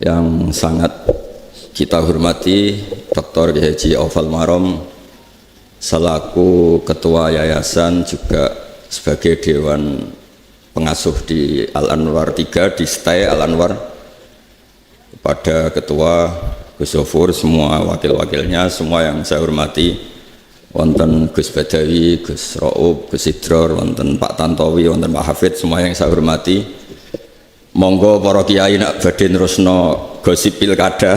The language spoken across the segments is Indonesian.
yang sangat kita hormati, Dr. Haji Aufal Marom selaku Ketua Yayasan, juga sebagai Dewan Pengasuh di Al-Anwar 3 di STAI Al-Anwar, kepada Ketua Gus Zofur, semua wakil-wakilnya, semua yang saya hormati, wonten Gus Badawi, Gus Ro'ub, Gus Idror, wonten Pak Tantowi, wonten Pak Hafid, semua yang saya hormati. Monggo para kiai nak badhe nerusno gosip pilkada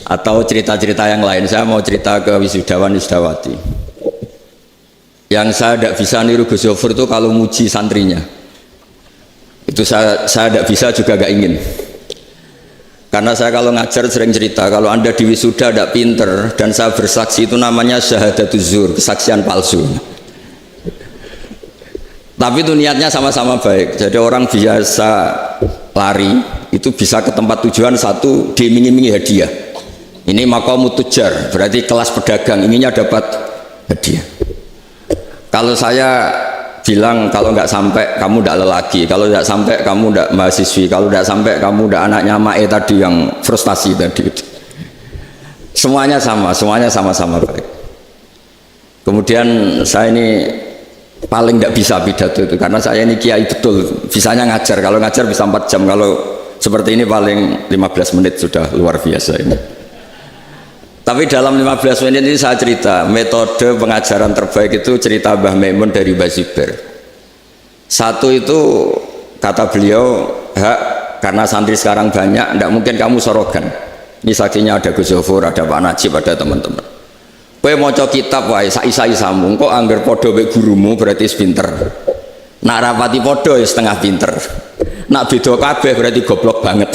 atau cerita-cerita yang lain. Saya mau cerita ke wisudawan wisudawati. Yang saya tidak bisa niru Gus Zofur itu kalau muji santrinya. Itu saya tidak bisa, juga gak ingin. Karena saya kalau ngajar sering cerita, kalau Anda di wisuda tidak pinter dan saya bersaksi, itu namanya syahadatuz zur, kesaksian palsu. Tapi itu niatnya sama-sama baik. Jadi orang biasa lari itu bisa ke tempat tujuan satu diiming-imingi hadiah. Ini maqamut tujar, berarti kelas pedagang, inginnya dapat hadiah. Kalau saya bilang kalau nggak sampai kamu nggak lelaki, kalau nggak sampai kamu nggak mahasiswi, kalau nggak sampai kamu nggak anaknya Mae tadi yang frustasi tadi itu. Semuanya sama, semuanya sama-sama baik. Kemudian saya ini paling tidak bisa pidato itu, karena saya ini kiai betul, bisanya ngajar. Kalau ngajar bisa 4 jam, kalau seperti ini paling 15 menit sudah luar biasa ini. Tapi dalam 15 menit ini saya cerita metode pengajaran terbaik itu cerita Mbah Maimun dari Mbah Zubair. Satu itu kata beliau, hak karena santri sekarang banyak, tidak mungkin kamu sorogan. Ini saksinya ada Gus Zofur, ada Pak Najib, ada teman-teman. Kowe maca kitab wae sak-isa-isamu, kok angger padha mek gurumu berarti pinter. Nak rapati padha ya setengah pinter. Nak beda kabeh berarti goblok banget.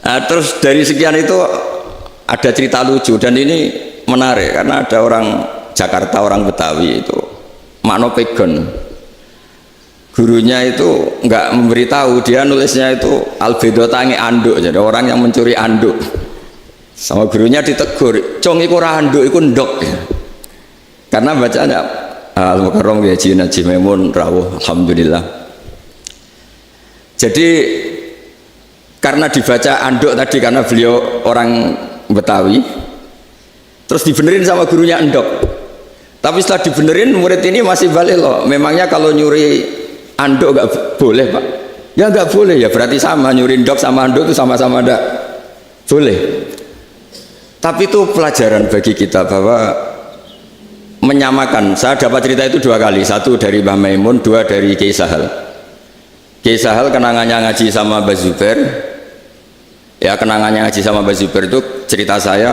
Nah, terus dari sekian itu ada cerita lucu dan ini menarik karena ada orang Jakarta, orang Betawi itu makno pegon. Gurunya itu enggak memberitahu, dia nulisnya itu albedo tangi anduk, jadi orang yang mencuri anduk. Sama gurunya ditegur, cong iku ora anduk, iku ndok. Karena bacanya Al-Mukarram Haji Najib Maimun rawuh, alhamdulillah. Jadi karena dibaca anduk tadi, karena beliau orang Betawi, terus dibenerin sama gurunya endok. Tapi setelah dibenerin, murid ini masih balik loh. Memangnya kalau nyuri anduk nggak boleh, Pak? Ya nggak boleh, ya berarti sama, nyuri endok sama anduk itu sama-sama nggak boleh. Tapi itu pelajaran bagi kita bahwa menyamakan. Saya dapat cerita itu 2 kali, satu dari Mbah Maimun, 2 dari Kiai Sahal. Kiai Sahal kenangannya ngaji sama Mbah Zubair. Ya, kenangannya ngaji sama Mbah Zubair itu cerita saya,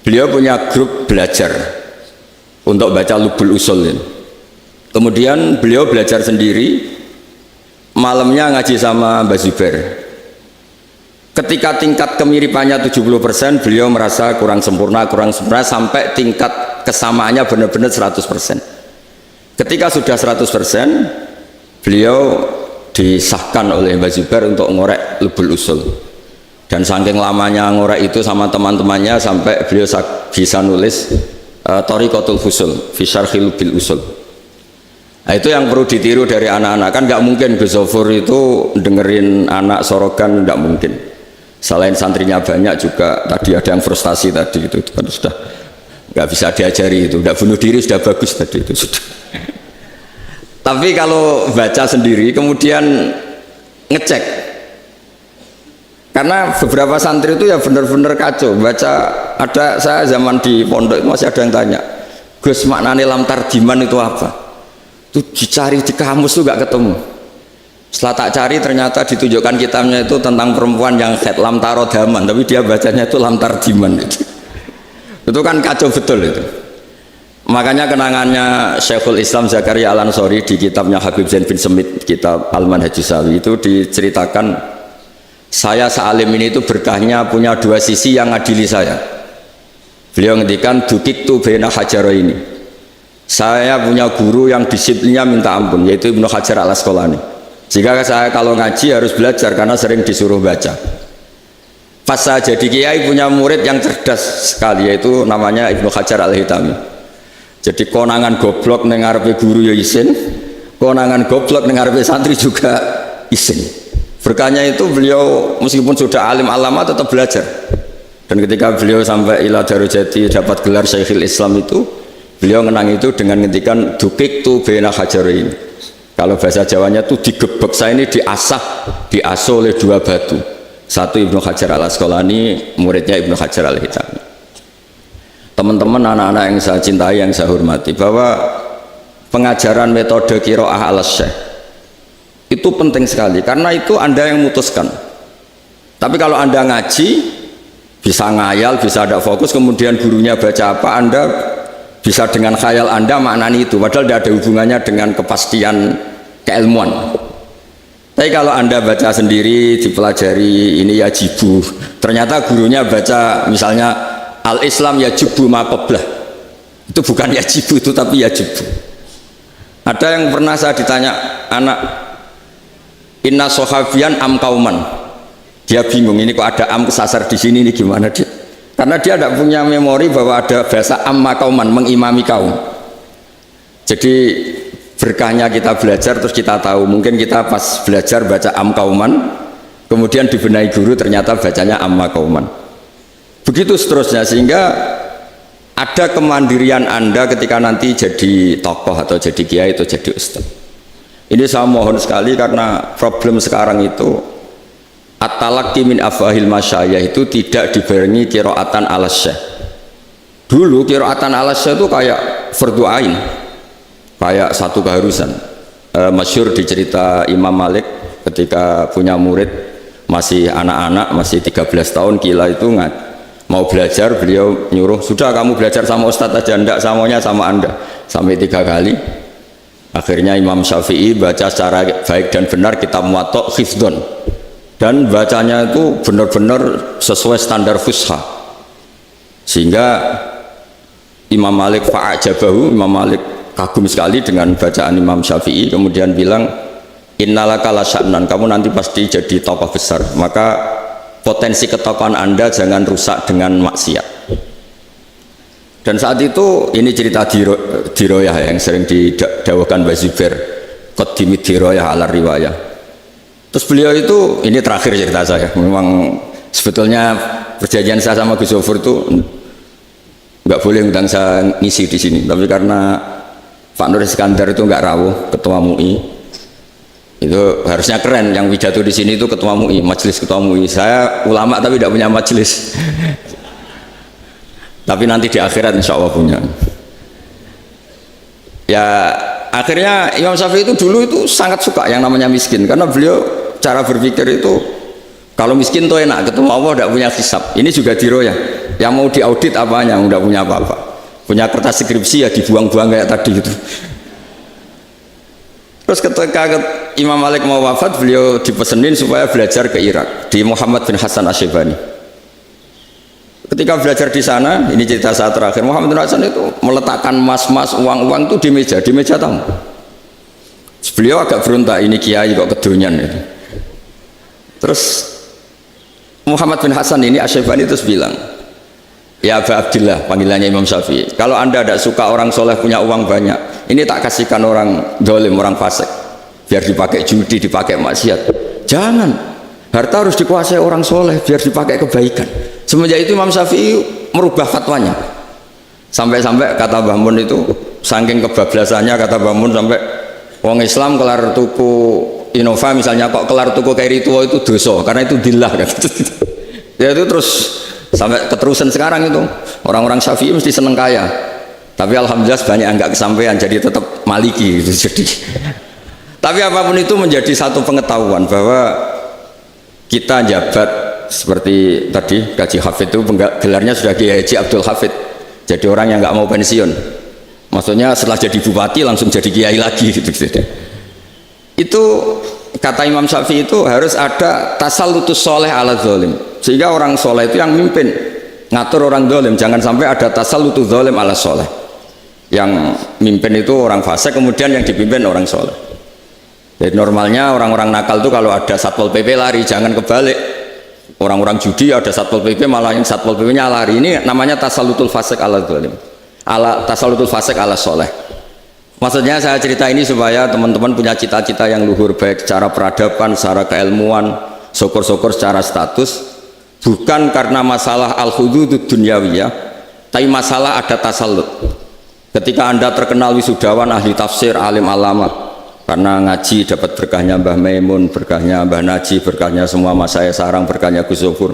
beliau punya grup belajar untuk baca Lubul Usul. Kemudian beliau belajar sendiri, malamnya ngaji sama Mbah Zubair. Ketika tingkat kemiripannya 70%, beliau merasa kurang sempurna, sampai tingkat kesamaannya benar-benar 100%. Ketika sudah 100%, beliau disahkan oleh Mbah Zubair untuk ngorek Lubul Usul. Dan saking lamanya ngorek itu sama teman-temannya sampai beliau bisa nulis Thariqatul Fusul fi Syarhi Lubil Usul. Nah, itu yang perlu ditiru dari anak-anak. Kan nggak mungkin Gus Zofur itu dengerin anak sorogan, nggak mungkin. Selain santrinya banyak juga tadi ada yang frustasi tadi itu kan sudah nggak bisa diajari, itu udah bunuh diri sudah bagus tadi itu sudah. Tapi kalau baca sendiri kemudian ngecek, karena beberapa santri itu ya benar-benar kacau baca. Ada, saya zaman di pondok itu masih ada yang tanya, Gus maknane lam tarjiman itu apa? Itu dicari di kamus tuh nggak ketemu. Setelah tak cari ternyata ditunjukkan kitabnya itu tentang perempuan yang head lam tarodaman, tapi dia bacanya itu lam tarjiman itu. Itu kan kacau betul itu. Makanya kenangannya Syekhul Islam Zakaria Al-Ansori di kitabnya Habib Zain bin Semit, kitab Al-Manhajus Sawi, itu diceritakan, saya sealim ini itu berkahnya punya 2 sisi yang ngadili saya. Beliau ngendikan dukiktu baina hajaro ini, saya punya guru yang disiplinnya minta ampun, yaitu Ibnu Hajar Al-Asqalani. Jika saya kalau ngaji harus belajar karena sering disuruh baca. Pas saya jadi kiai punya murid yang cerdas sekali, yaitu namanya Ibnu Hajar Al-Hitami. Jadi konangan goblok nengarepe guru ya isin, konangan goblok nengarepe santri juga isin. Berkahnya itu beliau meskipun sudah alim alama tetap belajar. Dan ketika beliau sampai ila darajati dapat gelar Syekhul Islam itu, beliau menang itu dengan ngendikan dukik tu bena hajarain. Kalau bahasa Jawanya itu digebek, saya ini diasuh oleh dua batu. Satu Ibnu Hajar al Asqalani, muridnya Ibnu Hajar al Hitami. Teman-teman anak-anak yang saya cintai, yang saya hormati, bahwa pengajaran metode qiraah al-syekh itu penting sekali, karena itu Anda yang memutuskan. Tapi kalau Anda ngaji bisa ngayal, bisa ada fokus, kemudian gurunya baca apa, Anda bisa dengan khayal Anda maknani itu, padahal tidak ada hubungannya dengan kepastian keilmuan. Tapi kalau Anda baca sendiri, dipelajari, ini ya jibu, ternyata gurunya baca misalnya al-Islam ya jibu maqoblah, itu bukan ya jibu itu, tapi ya jibu. Ada yang pernah saya ditanya anak, inna sohabian am kauman, dia bingung ini kok ada am kesasar di sini, ini gimana dia? Karena dia tidak punya memori bahwa ada bahasa amma kauman, mengimami kaum. Jadi berkahnya kita belajar terus kita tahu, mungkin kita pas belajar baca am kauman, kemudian dibenahi guru ternyata bacanya amma kauman. Begitu seterusnya, sehingga ada kemandirian Anda ketika nanti jadi tokoh atau jadi kiai atau jadi ustaz. Ini saya mohon sekali, karena problem sekarang itu at-talaqi min afahil masyayikh itu tidak dibarengi qiraatan ala syekh. Dulu qiraatan ala syekh itu kayak fardhu ain, kayak satu keharusan. Masyhur di cerita Imam Malik ketika punya murid masih anak-anak, masih 13 tahun, Kila itu mau belajar, beliau nyuruh, sudah kamu belajar sama ustadz aja, enggak, samanya sama Anda, sampai 3 kali. Akhirnya Imam Syafi'i baca secara baik dan benar kitab Muwatta hifdzon, dan bacanya itu benar-benar sesuai standar fusha, sehingga Imam Malik fa'ajabahu, Imam Malik kagum sekali dengan bacaan Imam Syafi'i, kemudian bilang innalaka lasya'nan, kamu nanti pasti jadi tokoh besar, maka potensi ketokohan Anda jangan rusak dengan maksiat. Dan saat itu ini cerita diroyah yang sering didawahkan Mbah Zubair, qaddimid diroyah ala riwayah. Terus beliau itu, ini terakhir cerita saya, memang sebetulnya perjanjian saya sama Gus Zofur itu nggak boleh undang saya ngisi di sini, tapi karena Pak Nur Iskandar itu nggak rawuh, ketua MUI, itu harusnya keren, yang pidato di sini itu ketua MUI, majelis ketua MUI. Saya ulama tapi tidak punya majelis, tapi nanti di akhirat insya Allah punya. Ya akhirnya Imam Syafi'i itu dulu itu sangat suka yang namanya miskin, karena beliau cara berpikir itu kalau miskin tuh enak, ketemu Allah tidak punya hisab. Ini juga diroyah, yang mau diaudit apanya, tidak punya apa-apa, punya kertas skripsi ya dibuang-buang kayak tadi itu. Terus ketika Imam Malik mau wafat, beliau dipesenin supaya belajar ke Irak di Muhammad bin Hasan Asyibani. Ketika belajar di sana, ini cerita saat terakhir, Muhammad bin Hasan itu meletakkan emas-emas, uang-uang itu di meja tamu. Beliau agak berontak, ini kiai kok kedonyan itu. Terus Muhammad bin Hasan ini Asyibani terus bilang, ya Aba Abdillah, panggilannya Imam Syafi'i, kalau Anda tidak suka orang soleh punya uang banyak, ini tak kasihkan orang dolim, orang fasik, biar dipakai judi, dipakai maksiat. Jangan, harta harus dikuasai orang soleh biar dipakai kebaikan. Semenjak itu Imam Syafi'i merubah fatwanya, sampai-sampai kata Mbah Mun itu saking kebablasannya, kata Mbah Mun, sampai wong Islam kelar tuku Innova misalnya, kok kelar tuku kairi tua itu dosa, karena itu dillah kan. Ya itu terus sampai keterusan sekarang itu orang-orang Syafi'i mesti seneng kaya, tapi alhamdulillah banyak yang nggak kesampaian, jadi tetap maliki gitu. Jadi tapi apapun itu menjadi satu pengetahuan bahwa kita jabat seperti tadi Kaji Hafid itu gelarnya sudah Kiai Haji Abdul Hafid, jadi orang yang nggak mau pensiun, maksudnya setelah jadi bupati langsung jadi kiai lagi gitu. Itu kata Imam Syafi'i itu harus ada tasallutus soleh ala zolim, sehingga orang soleh itu yang mimpin ngatur orang zolim, jangan sampai ada tasallutus zolim ala soleh, yang mimpin itu orang fasik kemudian yang dipimpin orang soleh. Jadi normalnya orang-orang nakal itu kalau ada Satpol PP lari, jangan kebalik, orang-orang judi ada Satpol PP malah yang Satpol PP nya lari. Ini namanya tasallutul fasik ala zolim, ala tasallutul fasik ala soleh. Maksudnya saya cerita ini supaya teman-teman punya cita-cita yang luhur, baik secara peradaban, secara keilmuan, syukur-syukur secara status, bukan karena masalah al-hududud dunyawiyah, tapi masalah ada tasallut. Ketika Anda terkenal wisudawan, ahli tafsir, alim alama, karena ngaji dapat berkahnya Mbah Maimun, berkahnya Mbah Naji, berkahnya semua mas saya sarang, berkahnya Gus Zofur.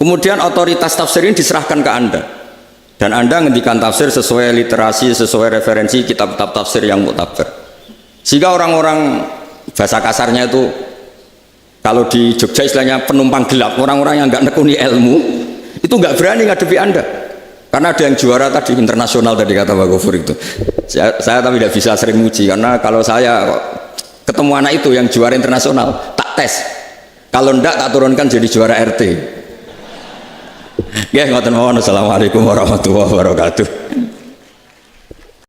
Kemudian otoritas tafsir ini diserahkan ke Anda. Dan Anda ngendikan tafsir sesuai literasi, sesuai referensi kitab-kitab tafsir yang muktabar. Sehingga orang-orang, bahasa kasarnya itu, kalau di Jogja istilahnya penumpang gelap, orang-orang yang nggak nekuni ilmu, itu nggak berani ngadepi Anda. Karena ada yang juara tadi, internasional tadi kata Pak Gofur itu. Saya tapi tidak bisa sering muji, karena kalau saya ketemu anak itu yang juara internasional, tak tes. Kalau ndak tak turunkan jadi juara RT. Ya, ngoten mawon. Assalamualaikum warahmatullahi wabarakatuh.